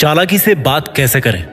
चालाकी से बात कैसे करें।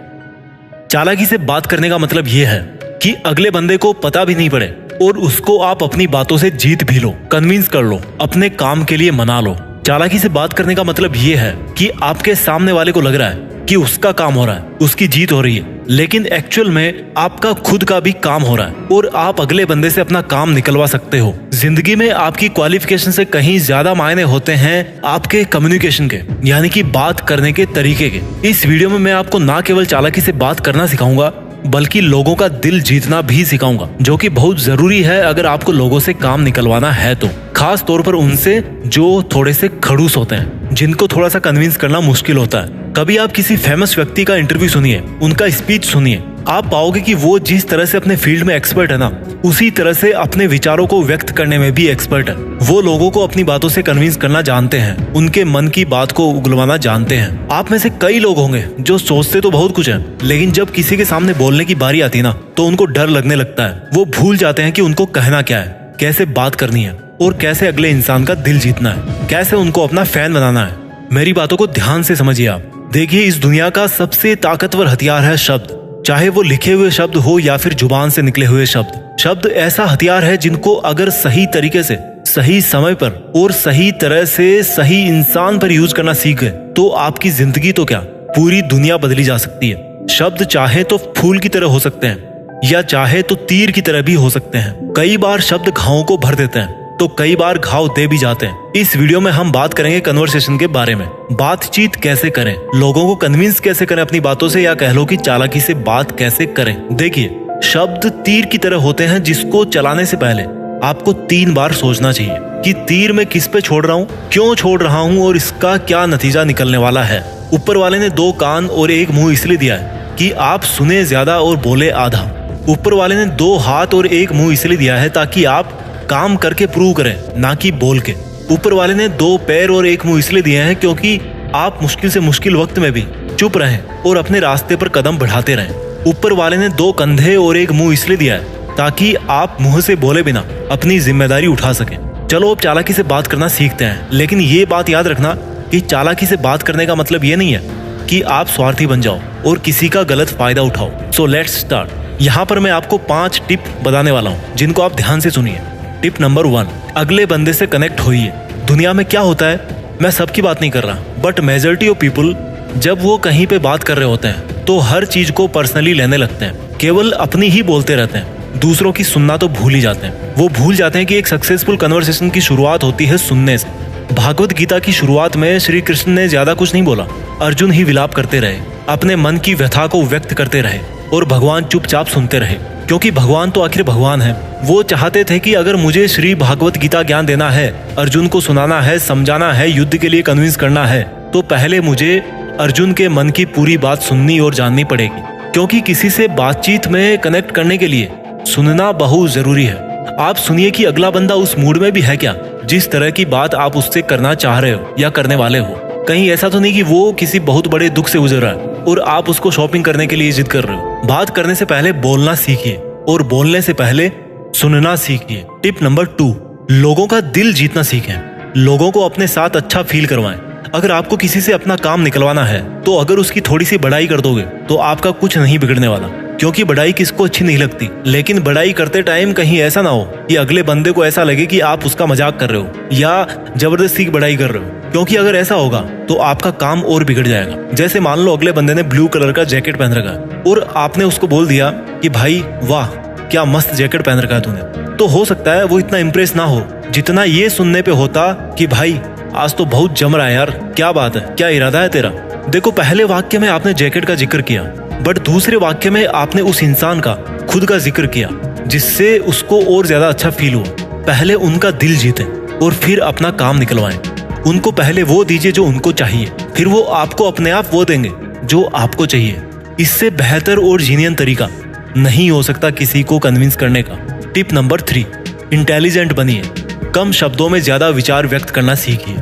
चालाकी से बात करने का मतलब यह है कि अगले बंदे को पता भी नहीं पड़े और उसको आप अपनी बातों से जीत भी लो, कन्विंस कर लो, अपने काम के लिए मना लो। चालाकी से बात करने का मतलब यह है कि आपके सामने वाले को लग रहा है कि उसका काम हो रहा है, उसकी जीत हो रही है, लेकिन एक्चुअल में आपका खुद का भी काम हो रहा है और आप अगले बंदे से अपना काम निकलवा सकते हो। जिंदगी में आपकी क्वालिफिकेशन से कहीं ज्यादा मायने होते हैं आपके कम्युनिकेशन के, यानी कि बात करने के तरीके के। इस वीडियो में मैं आपको ना केवल चालाकी से बात करना सिखाऊंगा बल्कि लोगों का दिल जीतना भी सिखाऊंगा, जो कि बहुत जरूरी है अगर आपको लोगों से काम निकलवाना है तो। खास तौर पर उनसे जो थोड़े से खड़ूस होते हैं, जिनको थोड़ा सा कन्विंस करना मुश्किल होता है। कभी आप किसी फेमस व्यक्ति का इंटरव्यू सुनिए, उनका स्पीच सुनिए, आप पाओगे कि वो जिस तरह से अपने फील्ड में एक्सपर्ट है ना, उसी तरह से अपने विचारों को व्यक्त करने में भी एक्सपर्ट है। वो लोगों को अपनी बातों से कन्विंस करना जानते हैं, उनके मन की बात को उगलवाना जानते हैं। आप में से कई लोग होंगे जो सोचते तो बहुत कुछ है, लेकिन जब किसी के सामने बोलने की बारी आती ना तो उनको डर लगने लगता है। वो भूल जाते हैं कि उनको कहना क्या है, कैसे बात करनी है और कैसे अगले इंसान का दिल जीतना है, कैसे उनको अपना फैन बनाना है। मेरी बातों को ध्यान से समझिए आप। देखिए, इस दुनिया का सबसे ताकतवर हथियार है शब्द, चाहे वो लिखे हुए शब्द हो या फिर जुबान से निकले हुए शब्द। शब्द ऐसा हथियार है जिनको अगर सही तरीके से, सही समय पर और सही तरह से सही इंसान पर यूज करना सीख गए तो आपकी जिंदगी तो क्या, पूरी दुनिया बदली जा सकती है। शब्द चाहे तो फूल की तरह हो सकते हैं या चाहे तो तीर की तरह भी हो सकते हैं। कई बार शब्द घावों को भर देते हैं तो कई बार घाव दे भी जाते हैं। इस वीडियो में हम बात करेंगे कन्वर्सेशन के बारे में। बातचीत कैसे करें, लोगों को कन्विंस कैसे करें अपनी बातों से, या कह लो कि चालाकी से बात कैसे करें। देखिए, शब्द तीर की तरह होते हैं जिसको चलाने से पहले आपको 3 बार सोचना चाहिए कि तीर मैं किस पे छोड़ रहा हूँ, क्यों छोड़ रहा हूँ और इसका क्या नतीजा निकलने वाला है। ऊपर वाले ने 2 कान और 1 मुंह इसलिए दिया है कि आप सुने ज्यादा और बोले आधा। ऊपर वाले ने 2 हाथ और 1 मुंह इसलिए दिया है ताकि आप काम करके प्रूव करें, ना कि बोल के। ऊपर वाले ने 2 पैर और 1 मुंह इसलिए दिए हैं क्योंकि आप मुश्किल से मुश्किल वक्त में भी चुप रहें और अपने रास्ते पर कदम बढ़ाते रहें। ऊपर वाले ने 2 कंधे और 1 मुंह इसलिए दिया है ताकि आप मुंह से बोले बिना अपनी जिम्मेदारी उठा सकें। चलो अब चालाकी से बात करना सीखते हैं, लेकिन ये बात याद रखना कि चालाकी से बात करने का मतलब ये नहीं है कि आप स्वार्थी बन जाओ और किसी का गलत फायदा उठाओ। So let's start. यहाँ पर मैं आपको 5 टिप बताने वाला हूँ जिनको आप ध्यान से सुनिए। टिप नंबर 1, अगले बंदे से कनेक्ट होइए। दुनिया में क्या होता है, मैं सबकी बात नहीं कर रहा, बट मेजॉरिटी ऑफ पीपल जब वो कहीं पे बात कर रहे होते हैं तो हर चीज को पर्सनली लेने लगते हैं, केवल अपनी ही बोलते रहते हैं, दूसरों की सुनना तो भूल ही जाते हैं। वो भूल जाते हैं कि एक सक्सेसफुल कन्वर्सेशन की शुरुआत होती है सुनने से। भागवत गीता की शुरुआत में श्री कृष्ण ने ज्यादा कुछ नहीं बोला, अर्जुन ही विलाप करते रहे, अपने मन की व्यथा को व्यक्त करते रहे और भगवान चुपचाप सुनते रहे, क्योंकि भगवान तो आखिर भगवान है। वो चाहते थे कि अगर मुझे श्री भागवत गीता ज्ञान देना है, अर्जुन को सुनाना है, समझाना है, युद्ध के लिए कन्विंस करना है, तो पहले मुझे अर्जुन के मन की पूरी बात सुननी और जाननी पड़ेगी। क्योंकि किसी से बातचीत में कनेक्ट करने के लिए सुनना बहुत जरूरी है। आप सुनिए कि अगला बंदा उस मूड में भी है क्या, जिस तरह की बात आप उससे करना चाह रहे हो या करने वाले हो। कहीं ऐसा तो नहीं कि वो किसी बहुत बड़े दुख से गुजर रहा है और आप उसको शॉपिंग करने के लिए जिद कर रहे हो। बात करने से पहले बोलना सीखिए और बोलने से पहले सुनना सीखिए। टिप नंबर 2, लोगों का दिल जीतना सीखें। लोगों को अपने साथ अच्छा फील करवाएं। अगर आपको किसी से अपना काम निकलवाना है तो अगर उसकी थोड़ी सी बड़ाई कर दोगे तो आपका कुछ नहीं बिगड़ने वाला, क्योंकि बड़ाई किसको अच्छी नहीं लगती। लेकिन बड़ाई करते टाइम कहीं ऐसा ना हो कि अगले बंदे को ऐसा लगे कि आप उसका मजाक कर रहे हो या जबरदस्ती की बड़ाई कर रहे हो, क्योंकि अगर ऐसा होगा तो आपका काम और बिगड़ जाएगा। जैसे मान लो अगले बंदे ने ब्लू कलर का जैकेट पहन रखा है और आपने उसको बोल दिया कि भाई वाह क्या मस्त जैकेट पहन रखा है तूने, तो हो सकता है वो इतना इम्प्रेस ना हो जितना ये सुनने पे होता कि भाई आज तो बहुत जम रहा है यार, क्या बात है, क्या इरादा है तेरा। देखो, पहले वाक्य में आपने जैकेट का जिक्र किया, बट दूसरे वाक्य में आपने उस इंसान का खुद का जिक्र किया, जिससे उसको और ज्यादा अच्छा फील हुआ। पहले उनका दिल जीते और फिर अपना काम निकलवाएं। उनको पहले वो दीजिए जो उनको चाहिए, फिर वो आपको अपने आप वो देंगे जो आपको चाहिए। इससे बेहतर और जीनियन तरीका नहीं हो सकता किसी को कन्विंस करने का। टिप नंबर 3, इंटेलिजेंट बनिए। कम शब्दों में ज्यादा विचार व्यक्त करना सीखिए।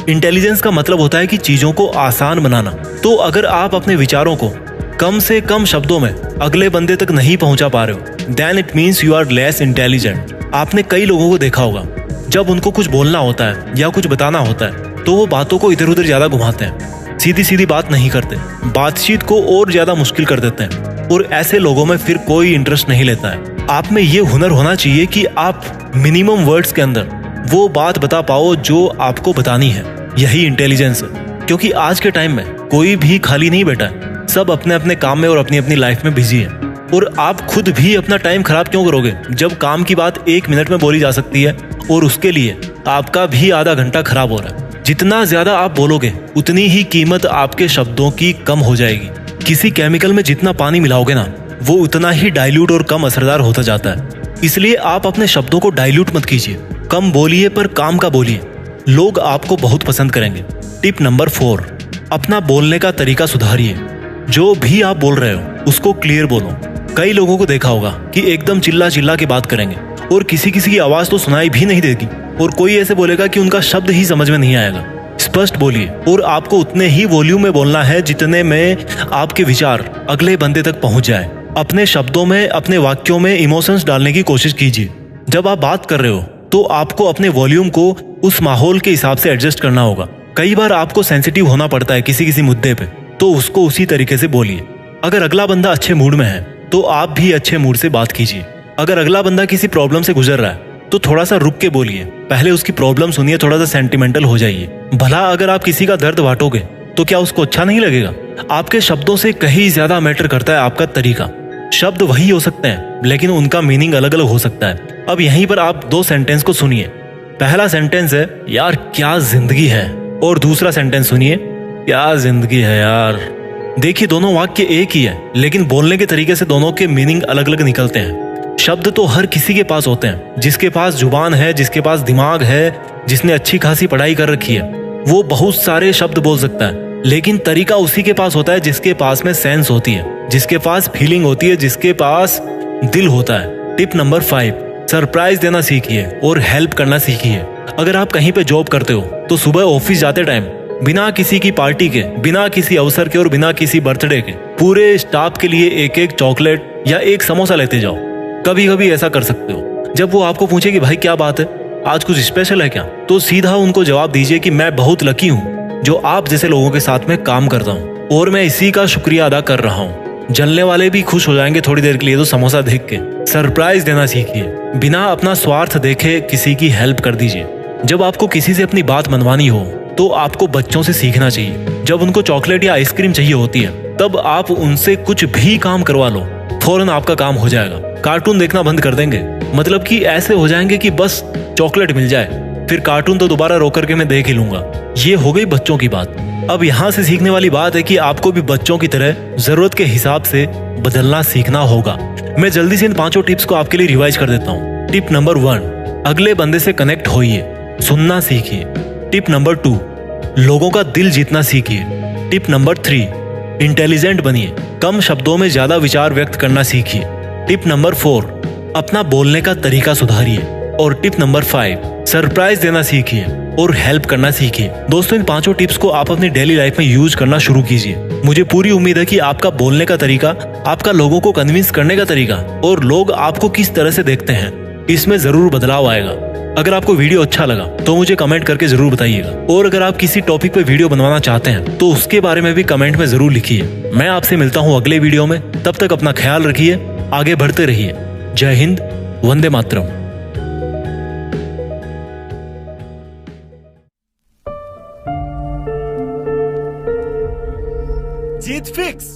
इंटेलिजेंस का मतलब होता है कि चीजों को आसान बनाना। तो अगर आप अपने विचारों को कम से कम शब्दों में अगले बंदे तक नहीं पहुंचा पा रहे हो, then it means you are less intelligent. आपने कई लोगों को देखा होगा, जब उनको कुछ बोलना होता है या कुछ बताना होता है तो वो बातों को इधर उधर ज्यादा घुमाते हैं सीधी सीधी बात नहीं करते, बातचीत को और ज्यादा मुश्किल कर देते हैं और ऐसे लोगों में फिर कोई इंटरेस्ट नहीं लेता है। आप में ये हुनर होना चाहिए कि आप मिनिमम वर्ड्स के अंदर वो बात बता पाओ जो आपको बतानी है। यही इंटेलिजेंस है, क्योंकि आज के टाइम में कोई भी खाली नहीं बैठा है, सब अपने अपने काम में और अपनी अपनी लाइफ में बिजी है। और आप खुद भी अपना टाइम खराब क्यों करोगे जब काम की बात 1 मिनट में बोली जा सकती है और उसके लिए आपका भी आधा घंटा खराब हो रहा है। जितना ज्यादा आप बोलोगे उतनी ही कीमत आपके शब्दों की कम हो जाएगी। किसी केमिकल में जितना पानी मिलाओगे ना, वो उतना ही डाइल्यूट और कम असरदार होता जाता है। इसलिए आप अपने शब्दों को डाइल्यूट मत कीजिए, कम बोलिए पर काम का बोलिए, लोग आपको बहुत पसंद करेंगे। टिप नंबर 4, अपना बोलने का तरीका सुधारिए। जो भी आप बोल रहे हो उसको क्लियर बोलो। कई लोगों को देखा होगा कि एकदम चिल्ला चिल्ला के बात करेंगे और किसी किसी की आवाज तो सुनाई भी नहीं देगी और कोई ऐसे बोलेगा कि उनका शब्द ही समझ में नहीं आएगा। स्पष्ट बोलिए और आपको उतने ही वॉल्यूम में बोलना है जितने में आपके विचार अगले बंदे तक पहुंच जाए। अपने शब्दों में, अपने वाक्यों में इमोशंस डालने की कोशिश कीजिए। जब आप बात कर रहे हो तो आपको अपने वॉल्यूम को उस माहौल के हिसाब से एडजस्ट करना होगा। कई बार आपको सेंसिटिव होना पड़ता है किसी किसी मुद्दे पे, तो उसको उसी तरीके से बोलिए। अगर अगला बंदा अच्छे मूड में है तो आप भी अच्छे मूड से बात कीजिए। अगर अगला बंदा किसी प्रॉब्लम से गुजर रहा है तो थोड़ा सा रुक के बोलिए, पहले उसकी प्रॉब्लम सुनिए, थोड़ा सा सेंटिमेंटल हो जाइए। भला अगर आप किसी का दर्द बांटोगे तो क्या उसको अच्छा नहीं लगेगा? आपके शब्दों से कहीं ज्यादा मैटर करता है आपका तरीका। शब्द वही हो सकते हैं लेकिन उनका मीनिंग अलग अलग हो सकता है। अब यहीं पर आप 2 सेंटेंस को सुनिए। पहला सेंटेंस है, यार क्या जिंदगी है, और दूसरा सेंटेंस सुनिए, क्या जिंदगी है यार। देखिए दोनों वाक्य एक ही है लेकिन बोलने के तरीके से दोनों के मीनिंग अलग अलग निकलते हैं। शब्द तो हर किसी के पास होते हैं, जिसके पास जुबान है, जिसके पास दिमाग है, जिसने अच्छी खासी पढ़ाई कर रखी है, वो बहुत सारे शब्द बोल सकता है। लेकिन तरीका उसी के पास होता है जिसके पास में सेंस होती है, जिसके पास फीलिंग होती है, जिसके पास दिल होता है। टिप नंबर 5, सरप्राइज देना सीखिए और हेल्प करना सीखिए। अगर आप कहीं पे जॉब करते हो तो सुबह ऑफिस जाते टाइम बिना किसी की पार्टी के, बिना किसी अवसर के और बिना किसी बर्थडे के पूरे स्टाफ के लिए एक एक चॉकलेट या एक समोसा लेते जाओ। कभी कभी ऐसा कर सकते हो, जब वो आपको पूछे कि भाई क्या बात है, आज कुछ स्पेशल है क्या, तो सीधा उनको जवाब दीजिए कि मैं बहुत लकी हूँ जो आप जैसे लोगों के साथ में काम करता हूँ और मैं इसी का शुक्रिया अदा कर रहा हूँ। जलने वाले भी खुश हो जाएंगे थोड़ी देर के लिए तो समोसा देख के। सरप्राइज देना सीखिए, बिना अपना स्वार्थ देखे किसी की हेल्प कर दीजिए। जब आपको किसी से अपनी बात मनवानी हो तो आपको बच्चों से सीखना चाहिए। जब उनको चॉकलेट या आइसक्रीम चाहिए होती है तब आप उनसे कुछ भी काम करवा लो, फौरन आपका काम हो जाएगा। कार्टून देखना बंद कर देंगे, मतलब कि ऐसे हो जाएंगे कि बस चॉकलेट मिल जाए, फिर कार्टून तो दोबारा रोक करके मैं देख ही लूंगा। ये हो गई बच्चों की बात। अब यहाँ से सीखने वाली बात है कि आपको भी बच्चों की तरह जरूरत के हिसाब से बदलना सीखना होगा। मैं जल्दी से इन 5 टिप्स को आपके लिए रिवाइज कर देता हूँ। टिप नंबर 1, अगले बंदे से कनेक्ट होइए, सुनना सीखिए। टिप नंबर 2, लोगों का दिल जीतना सीखिए। टिप नंबर 3, इंटेलिजेंट बनिए, कम शब्दों में ज्यादा विचार व्यक्त करना सीखिए। टिप नंबर 4, अपना बोलने का तरीका सुधारिए। और टिप नंबर 5, सरप्राइज देना सीखिए और हेल्प करना सीखिए। दोस्तों इन 5 टिप्स को आप अपनी डेली लाइफ में यूज करना शुरू कीजिए। मुझे पूरी उम्मीद है कि आपका बोलने का तरीका, आपका लोगों को कन्विंस करने का तरीका और लोग आपको किस तरह से देखते हैं, इसमें जरूर बदलाव आएगा। अगर आपको वीडियो अच्छा लगा तो मुझे कमेंट करके जरूर बताइएगा, और अगर आप किसी टॉपिक पे वीडियो बनवाना चाहते हैं तो उसके बारे में भी कमेंट में जरूर लिखिए। मैं आपसे मिलता हूँ अगले वीडियो में, तब तक अपना ख्याल रखिए, आगे बढ़ते रहिए। जय हिंद, वंदे मातरम। जीत फिक्स।